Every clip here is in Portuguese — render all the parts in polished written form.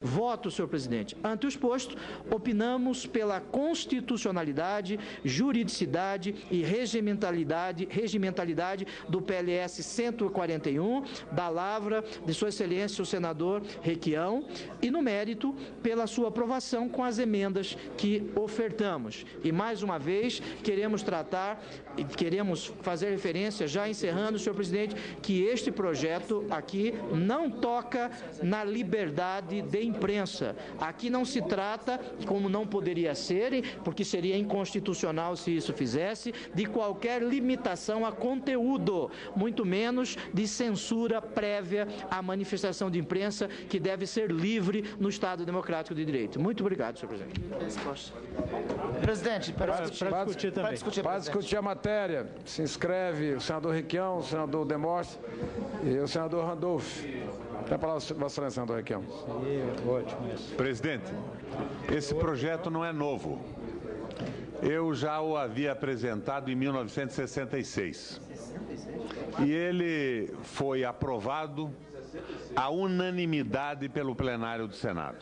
Voto, senhor presidente. Ante o exposto, opinamos pela constitucionalidade, juridicidade e regimentalidade do PLS 141, da lavra de sua excelência o senador Requião, e no mérito pela sua aprovação com as emendas que ofertamos. E mais uma vez queremos fazer referência, já encerrando, senhor presidente, que este projeto aqui não toca na liberdade de imprensa. Aqui não se trata, como não poderia ser, porque seria inconstitucional se isso fizesse, de qualquer limitação a conteúdo, muito menos de censura prévia à manifestação de imprensa, que deve ser livre no Estado Democrático de Direito. Muito obrigado, senhor presidente. Presidente, para discutir também. Para discutir a matéria, se inscreve o senador Requião, o senador Demóstenes e o senador Randolph. Tem a palavra, Vossa Excelência, senador Requião. Ótimo. Presidente, esse projeto não é novo. Eu já o havia apresentado em 1966. E ele foi aprovado à unanimidade pelo plenário do Senado.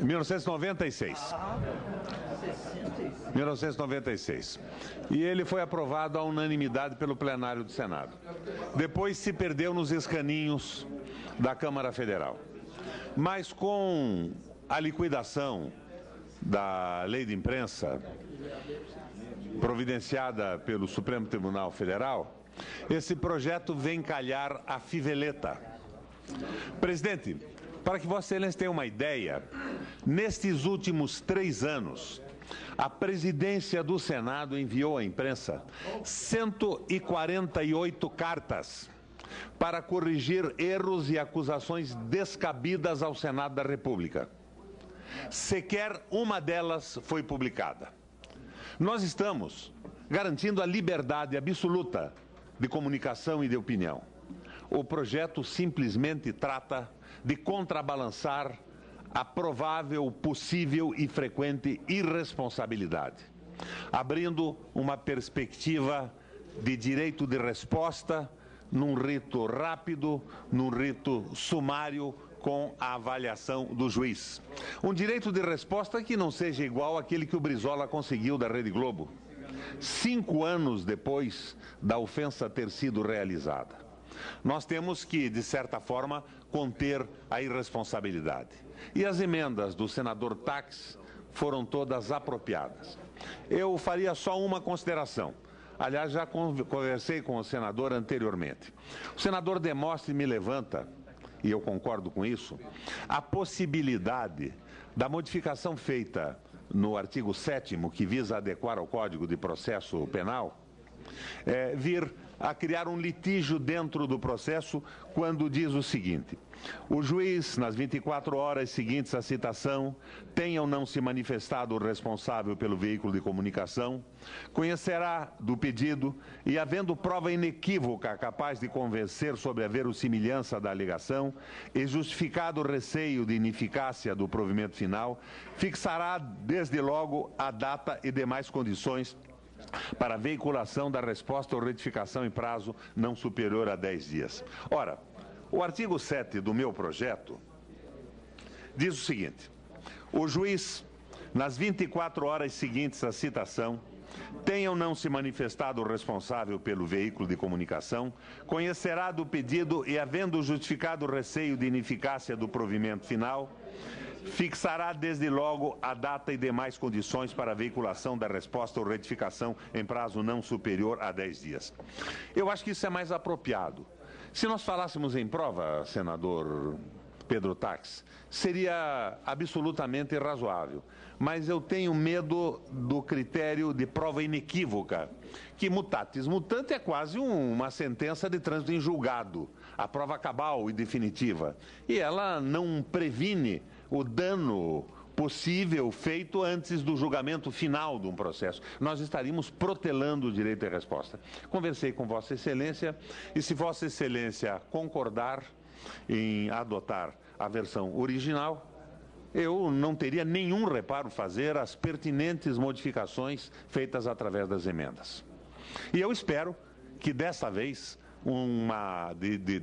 1996. 1996. E ele foi aprovado à unanimidade pelo plenário do Senado. Depois se perdeu nos escaninhos da Câmara Federal. Mas com a liquidação da lei de imprensa providenciada pelo Supremo Tribunal Federal, esse projeto vem calhar a fiveleta. Presidente, para que Vossa Excelência tenha uma ideia, nestes últimos 3 anos, a presidência do Senado enviou à imprensa 148 cartas para corrigir erros e acusações descabidas ao Senado da República. Sequer uma delas foi publicada. Nós estamos garantindo a liberdade absoluta de comunicação e de opinião. O projeto simplesmente trata de contrabalançar a provável, possível e frequente irresponsabilidade, abrindo uma perspectiva de direito de resposta num rito rápido, num rito sumário, com a avaliação do juiz. Um direito de resposta que não seja igual àquele que o Brizola conseguiu da Rede Globo, 5 anos depois da ofensa ter sido realizada. Nós temos que, de certa forma, conter a irresponsabilidade. E as emendas do senador Tax foram todas apropriadas. Eu faria só uma consideração. Aliás, já conversei com o senador anteriormente. O senador Demóstenes me levanta, e eu concordo com isso, a possibilidade da modificação feita no artigo 7º, que visa adequar ao Código de Processo Penal, vir a criar um litígio dentro do processo quando diz o seguinte: o juiz, nas 24 horas seguintes à citação, tenha ou não se manifestado o responsável pelo veículo de comunicação, conhecerá do pedido e, havendo prova inequívoca capaz de convencer sobre a verossimilhança da alegação e justificado o receio de ineficácia do provimento final, fixará desde logo a data e demais condições para a veiculação da resposta ou retificação em prazo não superior a 10 dias. Ora, o artigo 7 do meu projeto diz o seguinte: o juiz, nas 24 horas seguintes à citação, tenha ou não se manifestado o responsável pelo veículo de comunicação, conhecerá do pedido e, havendo justificado o receio de ineficácia do provimento final, fixará desde logo a data e demais condições para a veiculação da resposta ou retificação em prazo não superior a 10 dias. Eu acho que isso é mais apropriado. Se nós falássemos em prova, senador Pedro Tax, seria absolutamente razoável. Mas eu tenho medo do critério de prova inequívoca, que mutatis mutandi é quase uma sentença de trânsito em julgado, a prova cabal e definitiva. E ela não previne o dano possível feito antes do julgamento final de um processo. Nós estaríamos protelando o direito à resposta. Conversei com Vossa Excelência e, se Vossa Excelência concordar em adotar a versão original, eu não teria nenhum reparo fazer as pertinentes modificações feitas através das emendas. E eu espero que dessa vez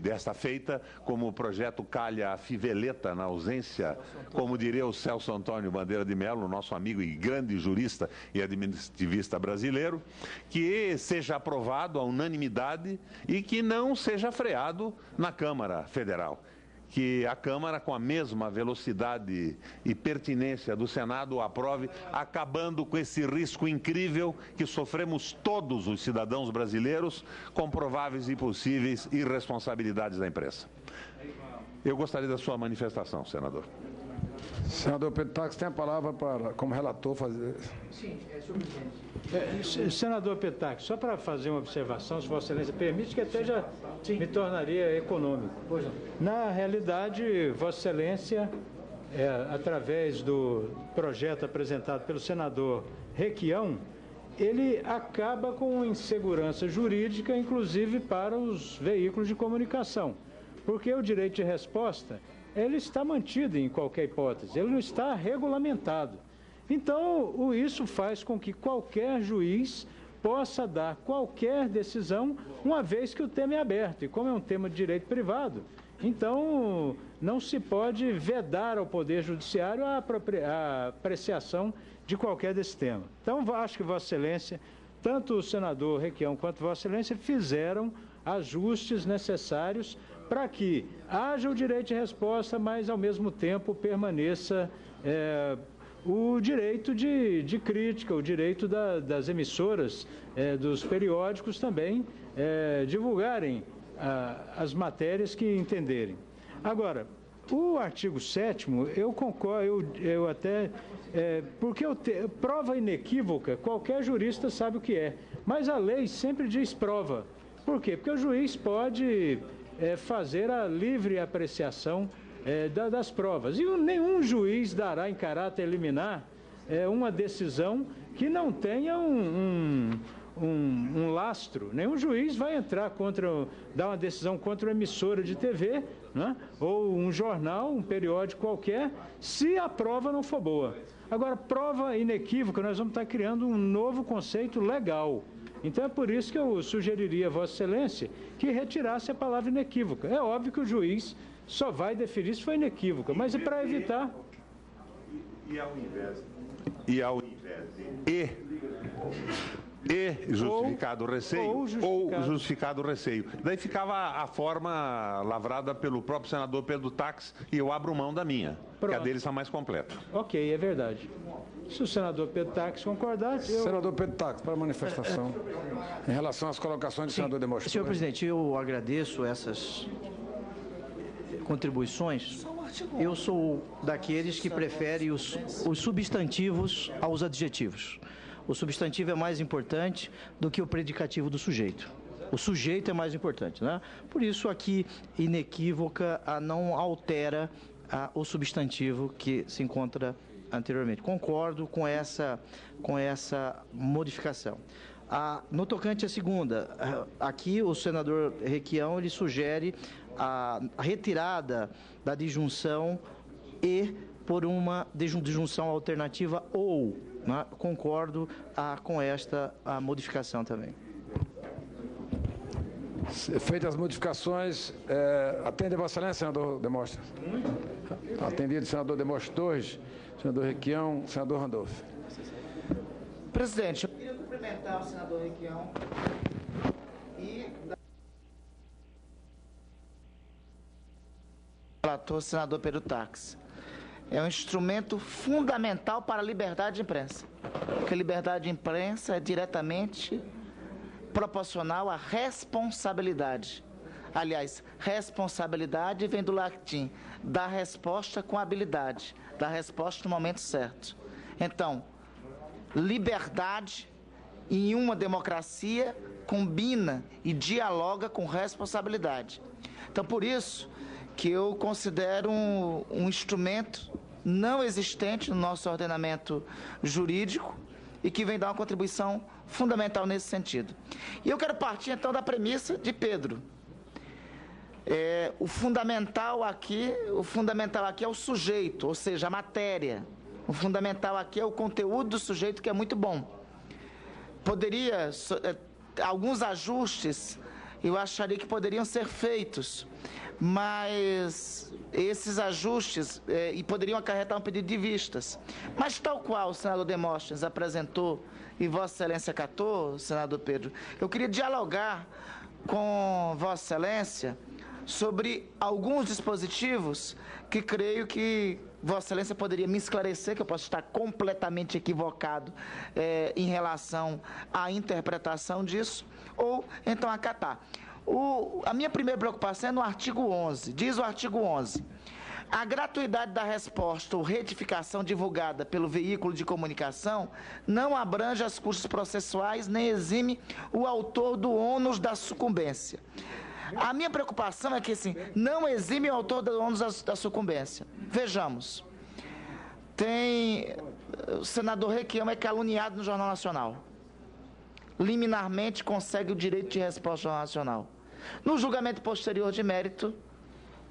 desta feita, como o projeto calha a fiveleta na ausência, como diria o Celso Antônio Bandeira de Mello, nosso amigo e grande jurista e administrativista brasileiro, que seja aprovado à unanimidade e que não seja freado na Câmara Federal. Que a Câmara, com a mesma velocidade e pertinência do Senado, o aprove, acabando com esse risco incrível que sofremos todos os cidadãos brasileiros com prováveis e possíveis irresponsabilidades da imprensa. Eu gostaria da sua manifestação, senador. Senador Pedro Taques tem a palavra para, como relator, fazer... Sim, senhor presidente. Senador Pedro Taques, só para fazer uma observação, se Vossa Excelência permite, que até já me tornaria econômico. Na realidade, Vossa Excelência, através do projeto apresentado pelo senador Requião, ele acaba com insegurança jurídica, inclusive para os veículos de comunicação, porque o direito de resposta ele está mantido em qualquer hipótese, ele não está regulamentado. Então, isso faz com que qualquer juiz possa dar qualquer decisão, uma vez que o tema é aberto. E como é um tema de direito privado, então não se pode vedar ao Poder Judiciário a apreciação de qualquer desse tema. Então, acho que Vossa Excelência, tanto o senador Requião quanto Vossa Excelência, fizeram ajustes necessários para que haja o direito de resposta, mas, ao mesmo tempo, permaneça o direito de crítica, o direito das emissoras, dos periódicos também, divulgarem as matérias que entenderem. Agora, o artigo 7º, eu concordo, eu até... porque prova inequívoca, qualquer jurista sabe o que é, mas a lei sempre diz prova. Por quê? Porque o juiz pode... fazer a livre apreciação das provas. E nenhum juiz dará em caráter liminar uma decisão que não tenha um lastro. Nenhum juiz vai entrar dar uma decisão contra uma emissora de TV, né? Ou um jornal, um periódico qualquer, se a prova não for boa. Agora, prova inequívoca, nós vamos estar criando um novo conceito legal. Então, é por isso que eu sugeriria a Vossa Excelência que retirasse a palavra inequívoca. É óbvio que o juiz só vai definir se for inequívoca, mas é para evitar... E ao invés de justificado receio ou justificado receio. Daí ficava a forma lavrada pelo próprio senador Pedro Taques e eu abro mão da minha, que a dele está mais completa. Ok, é verdade. Se o senador Pedro Taques concordar... Senador Pedro Taques, para a manifestação, em relação às colocações do senador Demóstenes. Senhor presidente, eu agradeço essas contribuições. Eu sou daqueles que preferem os substantivos aos adjetivos. O substantivo é mais importante do que o predicativo do sujeito. O sujeito é mais importante, né? Por isso, aqui, inequívoca, não altera o substantivo que se encontra anteriormente. Concordo com essa modificação. No tocante à segunda, aqui o senador Requião ele sugere a retirada da disjunção e por uma disjunção alternativa ou, né? Concordo com esta modificação também. Feitas as modificações, atende a Vossa Excelência, senador Demóstenes. Atendido, senador Demóstenes Torres, senador Requião, senador Randolph. Presidente, eu queria cumprimentar o senador Requião e o senador Pedro Taques. É um instrumento fundamental para a liberdade de imprensa, porque a liberdade de imprensa é diretamente proporcional à responsabilidade. Aliás, responsabilidade vem do latim, dar resposta com habilidade, dar resposta no momento certo. Então, liberdade em uma democracia combina e dialoga com responsabilidade. Então, por isso que eu considero um instrumento não existente no nosso ordenamento jurídico e que vem dar uma contribuição fundamental nesse sentido. E eu quero partir, então, da premissa de Pedro. O fundamental aqui é o sujeito, ou seja, a matéria. O fundamental aqui é o conteúdo do sujeito, que é muito bom. Poderia, alguns ajustes eu acharia que poderiam ser feitos, mas esses ajustes e poderiam acarretar um pedido de vistas. Mas tal qual o senador Demóstenes apresentou e Vossa Excelência acatou, senador Pedro, eu queria dialogar com Vossa Excelência sobre alguns dispositivos que creio que Vossa Excelência poderia me esclarecer, que eu posso estar completamente equivocado em relação à interpretação disso, ou então acatar. A minha primeira preocupação é no artigo 11. Diz o artigo 11: a gratuidade da resposta ou retificação divulgada pelo veículo de comunicação não abrange as custas processuais nem exime o autor do ônus da sucumbência. A minha preocupação é que, assim, não exime o autor do ônus da sucumbência. Vejamos. Tem o senador Requião é caluniado no Jornal Nacional. Liminarmente consegue o direito de resposta do Jornal Nacional. No julgamento posterior de mérito,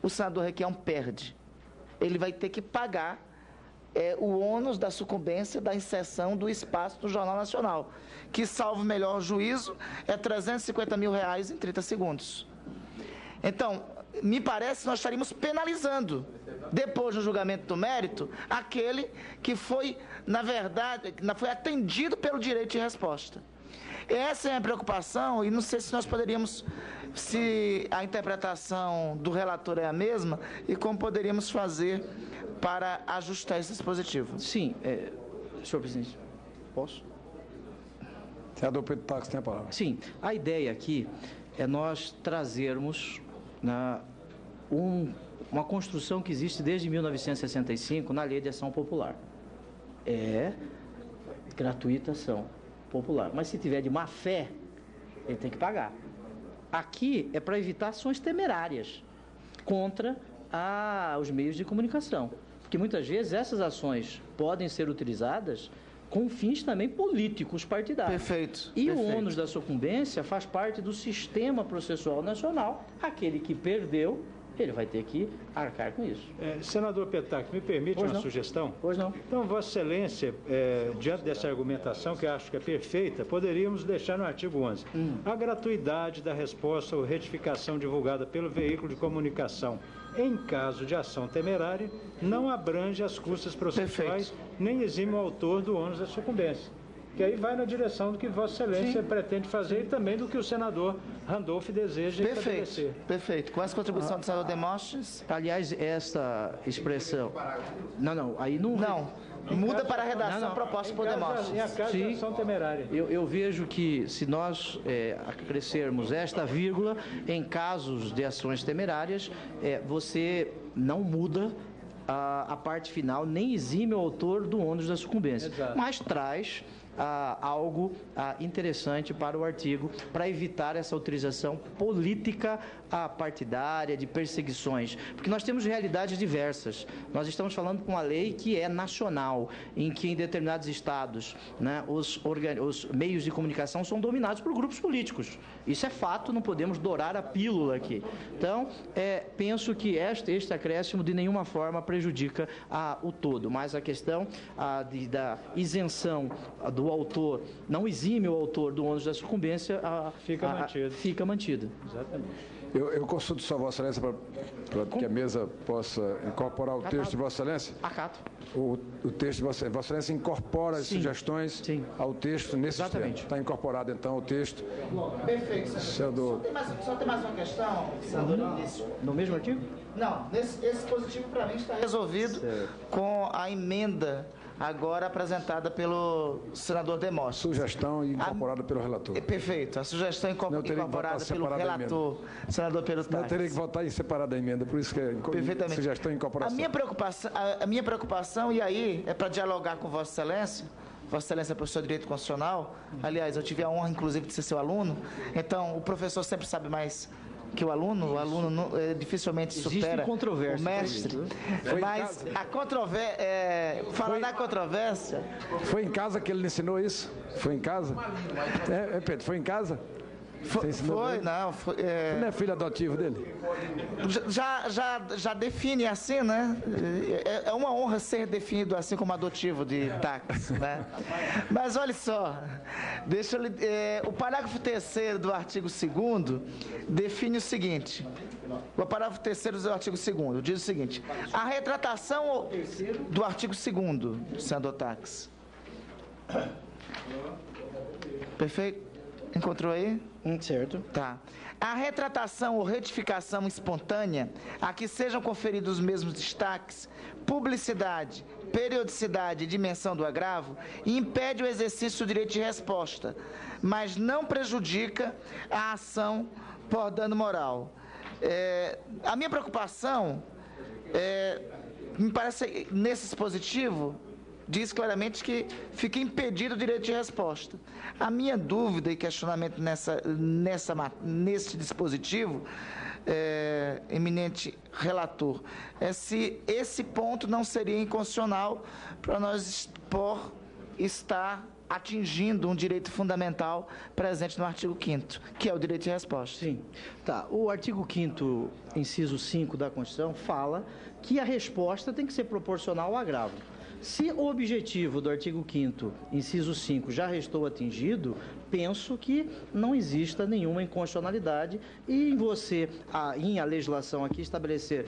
o senador Requião perde. Ele vai ter que pagar o ônus da sucumbência da inserção do espaço do Jornal Nacional, que, salvo o melhor juízo, é R$350 mil em 30 segundos. Então, me parece que nós estaríamos penalizando, depois do julgamento do mérito, aquele que foi, na verdade, foi atendido pelo direito de resposta. Essa é a minha preocupação, e não sei se nós poderíamos, se a interpretação do relator é a mesma, e como poderíamos fazer para ajustar esse dispositivo. Sim, senhor presidente, posso? Senador Pedro Tax tem a palavra. Sim, a ideia aqui é nós trazermos uma construção que existe desde 1965 na Lei de Ação Popular. É gratuita ação popular. Mas se tiver de má fé, ele tem que pagar. Aqui é para evitar ações temerárias contra os meios de comunicação. Porque muitas vezes essas ações podem ser utilizadas com fins também políticos partidários. Perfeito. E o ônus da sucumbência faz parte do sistema processual nacional. Aquele que perdeu, ele vai ter que arcar com isso. Senador Petac, me permite uma sugestão? Pois não. Então, Vossa Excelência, diante dessa argumentação, que eu acho que é perfeita, poderíamos deixar no artigo 11. A gratuidade da resposta ou retificação divulgada pelo veículo de comunicação em caso de ação temerária não abrange as custas processuais, nem exime o autor do ônus da sucumbência. Que aí vai na direção do que Vossa Excelência pretende fazer e também do que o senador Randolph deseja estabelecer. Perfeito. Com essa contribuição do senador Demóstenes. Aliás, esta expressão... Não, aí não... Não. Muda para a redação proposta por Demóstenes. Em caso de ação temerária. Eu vejo que se nós acrescermos esta vírgula, em casos de ações temerárias, você não muda a parte final, nem exime o autor do ônus da sucumbência. Exato. Mas traz algo interessante para o artigo, para evitar essa utilização política partidária, de perseguições, porque nós temos realidades diversas. Nós estamos falando com uma lei que é nacional, em que em determinados estados, né, os meios de comunicação são dominados por grupos políticos. Isso é fato, não podemos dourar a pílula aqui. Então, penso que este acréscimo de nenhuma forma prejudica o todo, mas a questão da isenção do autor, não exime o autor do ônus da sucumbência, fica mantido. Exatamente. Eu consulto só Vossa Excelência para que a mesa possa incorporar o texto de Vossa Excelência. Acato. O texto de Vossa Excelência incorpora as sugestões ao texto nesse Exatamente. Está incorporado, então, o texto. Perfeito. Senador. Só tem mais uma questão, senador Início. No mesmo artigo? Não, esse dispositivo para mim está resolvido com a emenda agora apresentada pelo senador Demóstenes. Sugestão incorporada pelo relator. Perfeito. A sugestão incorporada pelo relator, senador Pedro Tax. Não, teria que votar em separada a emenda, por isso que é sugestão e incorporação. A minha preocupação, e aí é para dialogar com Vossa Excelência. Vossa Excelência é professor de Direito Constitucional. Aliás, eu tive a honra, inclusive, de ser seu aluno. Então, o professor sempre sabe mais que o aluno dificilmente supera o mestre. Mas a controvérsia, falando da controvérsia... Foi em casa que ele lhe ensinou isso? Foi em casa? Pedro, foi em casa? Foi, não. Você não é filho adotivo dele? Já define assim, né? É uma honra ser definido assim como adotivo de Tax, né? Mas olha só, o parágrafo 3º do artigo 2º define o seguinte. O parágrafo 3º do artigo 2º diz o seguinte: a retratação do artigo 2º, senador Tax. Perfeito? Encontrou aí? Certo. Tá. A retratação ou retificação espontânea, a que sejam conferidos os mesmos destaques, publicidade, periodicidade e dimensão do agravo, impede o exercício do direito de resposta, mas não prejudica a ação por dano moral. A minha preocupação, me parece, nesse dispositivo, diz claramente que fica impedido o direito de resposta. A minha dúvida e questionamento nesse dispositivo, eminente relator, é se esse ponto não seria inconstitucional para nós estar atingindo um direito fundamental presente no artigo 5º, que é o direito de resposta. Sim. Tá. O artigo 5º, inciso 5 da Constituição, fala que a resposta tem que ser proporcional ao agravo. Se o objetivo do artigo 5º, inciso 5, já restou atingido, penso que não exista nenhuma inconstitucionalidade e em a legislação aqui estabelecer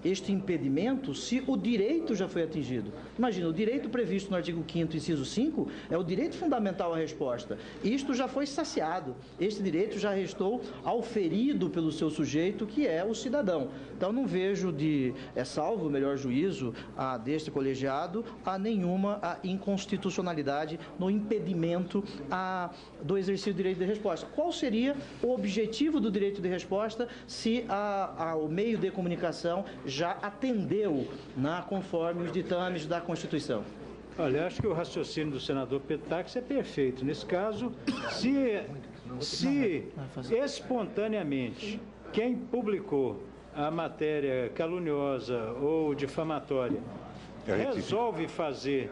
este impedimento se o direito já foi atingido. Imagina, o direito previsto no artigo 5º, inciso 5, é o direito fundamental à resposta. Isto já foi saciado. Este direito já restou auferido pelo seu sujeito, que é o cidadão. Então, não vejo salvo o melhor juízo deste colegiado, nenhuma inconstitucionalidade no impedimento do exercício do direito de resposta. Qual seria o objetivo do direito de resposta se o meio de comunicação já atendeu conforme os ditames da Constituição? Olha, acho que o raciocínio do senador Petax é perfeito. Nesse caso, se espontaneamente quem publicou a matéria caluniosa ou difamatória resolve fazer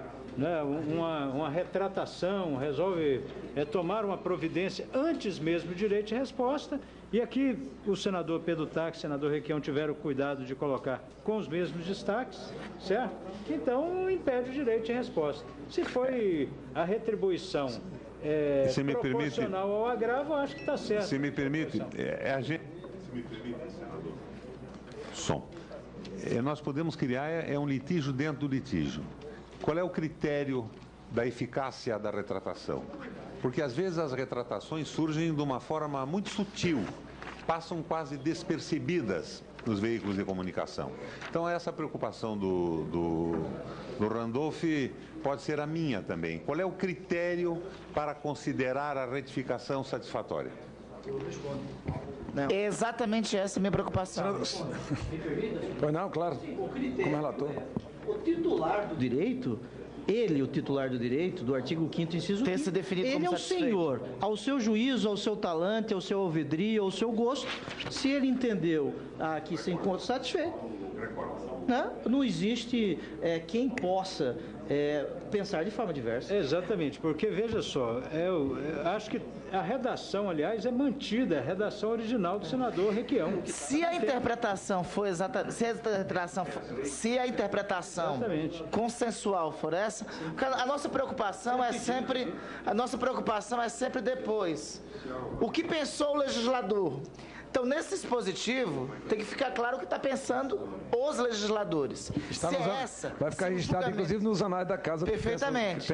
uma retratação, resolve tomar uma providência antes mesmo do direito de resposta, e aqui o senador Pedro Tax e o senador Requião tiveram cuidado de colocar com os mesmos destaques, certo? Então, impede o direito de resposta. Se foi a retribuição proporcional ao agravo, acho que está certo. Se me permite, senador. Nós podemos criar um litígio dentro do litígio. Qual é o critério da eficácia da retratação? Porque às vezes as retratações surgem de uma forma muito sutil, passam quase despercebidas nos veículos de comunicação. Então essa preocupação do Randolph pode ser a minha também. Qual é o critério para considerar a retificação satisfatória? Não. É exatamente essa a minha preocupação. Pois não, claro, como relator. O titular do direito, o titular do direito, do artigo 5º, inciso 5º, ele é o senhor, ao seu juízo, ao seu talante, ao seu alvedrio, ao seu gosto, se ele entendeu que se encontra satisfeito. Não existe quem possa pensar de forma diversa. Exatamente, porque veja só, eu acho que a redação, aliás, é mantida, a redação original do senador Requião. Se a interpretação for se a interpretação consensual for essa, a nossa preocupação é sempre depois. O que pensou o legislador? Então, nesse dispositivo, tem que ficar claro o que está pensando os legisladores. Vai ficar registrado, inclusive, nos anais da casa. Perfeitamente.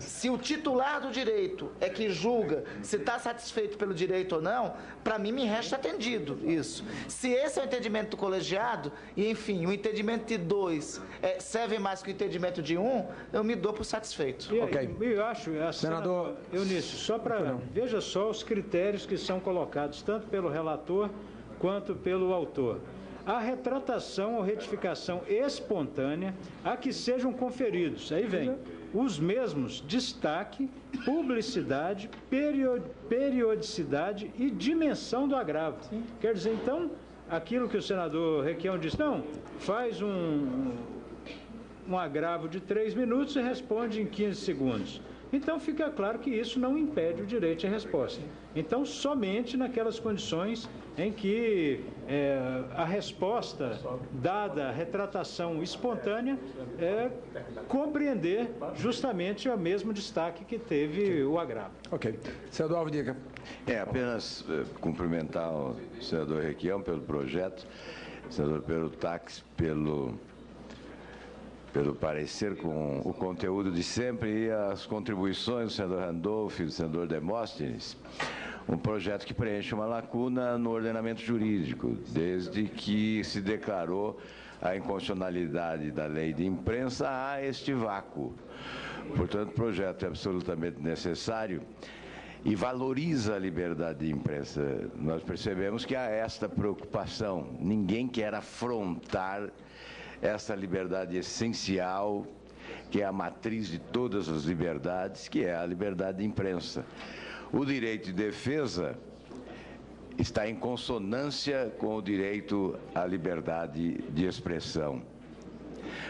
Se o titular do direito é que julga se está satisfeito pelo direito ou não, para mim me resta atendido isso. Se esse é o entendimento do colegiado, e enfim, o entendimento de 2 serve mais que o entendimento de 1, eu me dou por satisfeito. Eu acho, senador Eunício, veja só os critérios que são colocados tanto pelo relator quanto pelo autor. A retratação ou retificação espontânea a que sejam conferidos, aí vem, os mesmos destaque, publicidade, periodicidade e dimensão do agravo. Sim. Quer dizer, então, aquilo que o senador Requião disse, não, faz um agravo de 3 minutos e responde em 15 segundos. Então, fica claro que isso não impede o direito de resposta. Então, somente naquelas condições em que a resposta, dada a retratação espontânea, compreender justamente o mesmo destaque que teve o agravo. Ok. Senador Alvo Dica. Apenas cumprimentar o senador Requião pelo projeto, o senador Perutax pelo parecer com o conteúdo de sempre e as contribuições do senador Randolph e do senador Demóstenes. Um projeto que preenche uma lacuna no ordenamento jurídico, desde que se declarou a inconstitucionalidade da lei de imprensa a este vácuo. Portanto, o projeto é absolutamente necessário e valoriza a liberdade de imprensa. Nós percebemos que há esta preocupação. Ninguém quer afrontar essa liberdade essencial, que é a matriz de todas as liberdades, que é a liberdade de imprensa. O direito de defesa está em consonância com o direito à liberdade de expressão.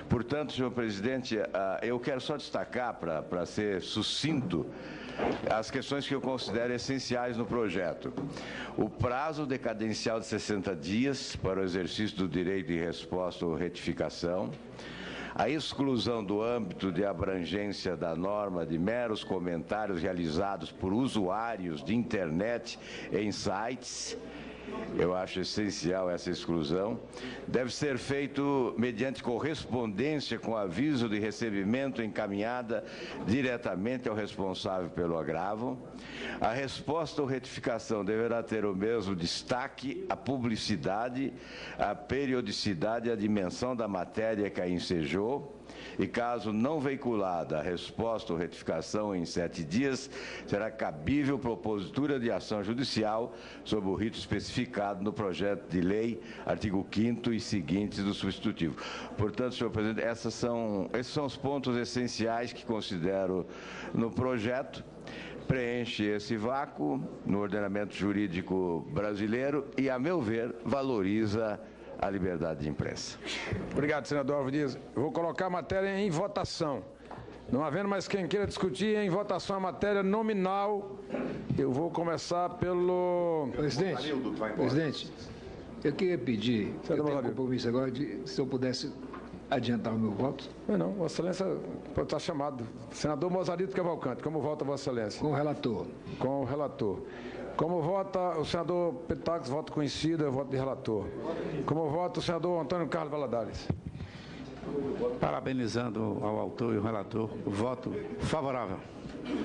Portanto, senhor presidente, eu quero só destacar, para ser sucinto, as questões que eu considero essenciais no projeto. O prazo decadencial de 60 dias para o exercício do direito de resposta ou retificação, a exclusão do âmbito de abrangência da norma de meros comentários realizados por usuários de internet em sites. Eu acho essencial essa exclusão. Deve ser feito mediante correspondência com aviso de recebimento encaminhada diretamente ao responsável pelo agravo. A resposta ou retificação deverá ter o mesmo destaque, a publicidade, a periodicidade e a dimensão da matéria que a ensejou. E caso não veiculada a resposta ou retificação em 7 dias, será cabível propositura de ação judicial sob o rito especificado no projeto de lei, artigo 5º e seguintes do substitutivo. Portanto, senhor presidente, esses são os pontos essenciais que considero no projeto. Preenche esse vácuo no ordenamento jurídico brasileiro e, a meu ver, valoriza a liberdade de imprensa. Obrigado, senador Alvo Dias. Eu vou colocar a matéria em votação. Não havendo mais quem queira discutir, em votação a matéria nominal. Eu vou começar pelo... Presidente, eu queria pedir, eu tenho um compromisso agora, se eu pudesse adiantar o meu voto. Não, Vossa Excelência pode estar chamado. Senador Mozarito Cavalcante, como vota Vossa Excelência? Com o relator. Com o relator. Como vota o senador Perutax, voto conhecido, é voto de relator. Como vota o senador Antônio Carlos Valadares? Parabenizando ao autor e ao relator, voto favorável.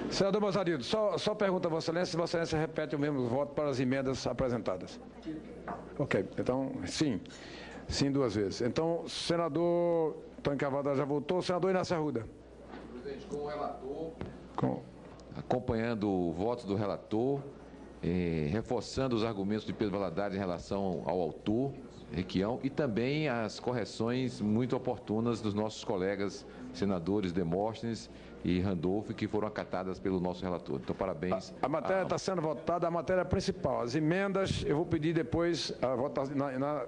Senador Mozarito, só pergunta a Vossa Excelência se Vossa Excelência repete o mesmo voto para as emendas apresentadas. Ok, então, sim. Sim, 2 vezes. Então, senador Antônio Carlos Valadares já votou. Senador Inácio Arruda. Presidente, com o relator, acompanhando o voto do relator, reforçando os argumentos de Pedro Valadares em relação ao autor, Requião, e também as correções muito oportunas dos nossos colegas senadores Demóstenes e Randolph, que foram acatadas pelo nosso relator. Então, parabéns. A matéria está sendo votada, a matéria principal. As emendas, eu vou pedir depois a votação.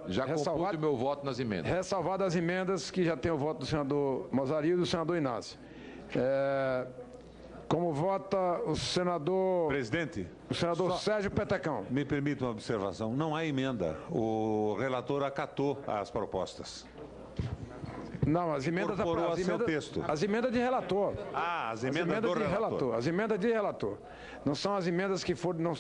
Já computo o meu voto nas emendas. Ressalvado as emendas, que já tem o voto do senador Mozarito e do senador Inácio. Como vota o senador... Presidente. O senador Sérgio Petecão. Me permita uma observação. Não há emenda. O relator acatou as propostas. Não, as emendas... Incorporou a seu texto. As emendas de relator. As emendas do relator. As emendas de relator. Não são as emendas que foram...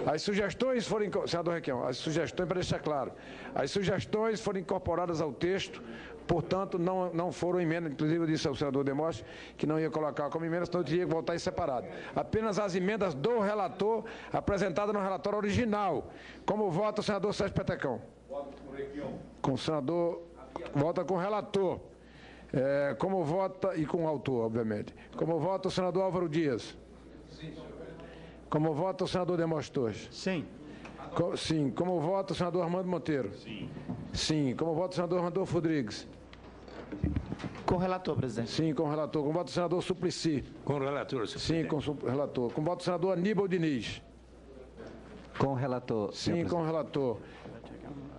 As sugestões foram... Senador Requião, as sugestões, para deixar claro, as sugestões foram incorporadas ao texto, portanto, não foram emendas. Inclusive, eu disse ao senador Demóstenes que não ia colocar como emenda, senão eu teria que voltar em separado. Apenas as emendas do relator, apresentadas no relatório original. Como vota o senador Sérgio Petecão? Voto com o Requião. Com o senador... Vota com o relator. Como vota... E com o autor, obviamente. Como vota o senador Álvaro Dias? Sim, senhor. Como vota o senador Demóstenes? Sim. Sim. Como vota o senador Armando Monteiro? Sim. Sim. Como vota o senador Randolfo Rodrigues? Com o relator, presidente. Sim, com o relator. Como vota o senador Suplicy? Com o relator, senhor Sim, com o relator. Como vota o senador Aníbal Diniz? Com o relator. Sim, com o relator.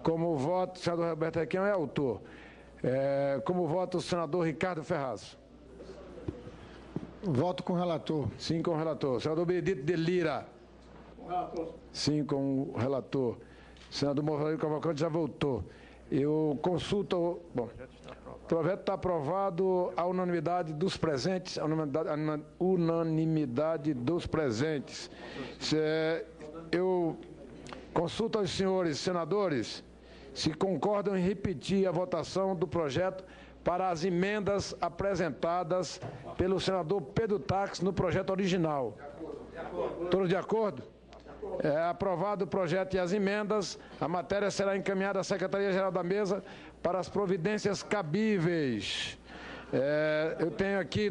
Como vota o senador Roberto Requião, é autor. Como vota o senador Ricardo Ferraz? Voto com o relator. Sim, com o relator. Senador Benedito de Lira. Com o relator. Sim, com o relator. Senador Morvalho Cavalcante já voltou. Eu consulto... Bom, o projeto está aprovado à unanimidade dos presentes. À unanimidade dos presentes. Eu consulto aos senhores senadores se concordam em repetir a votação do projeto para as emendas apresentadas pelo senador Pedro Tax no projeto original. Todos de acordo? É aprovado o projeto e as emendas. A matéria será encaminhada à Secretaria-Geral da Mesa para as providências cabíveis. Eu tenho aqui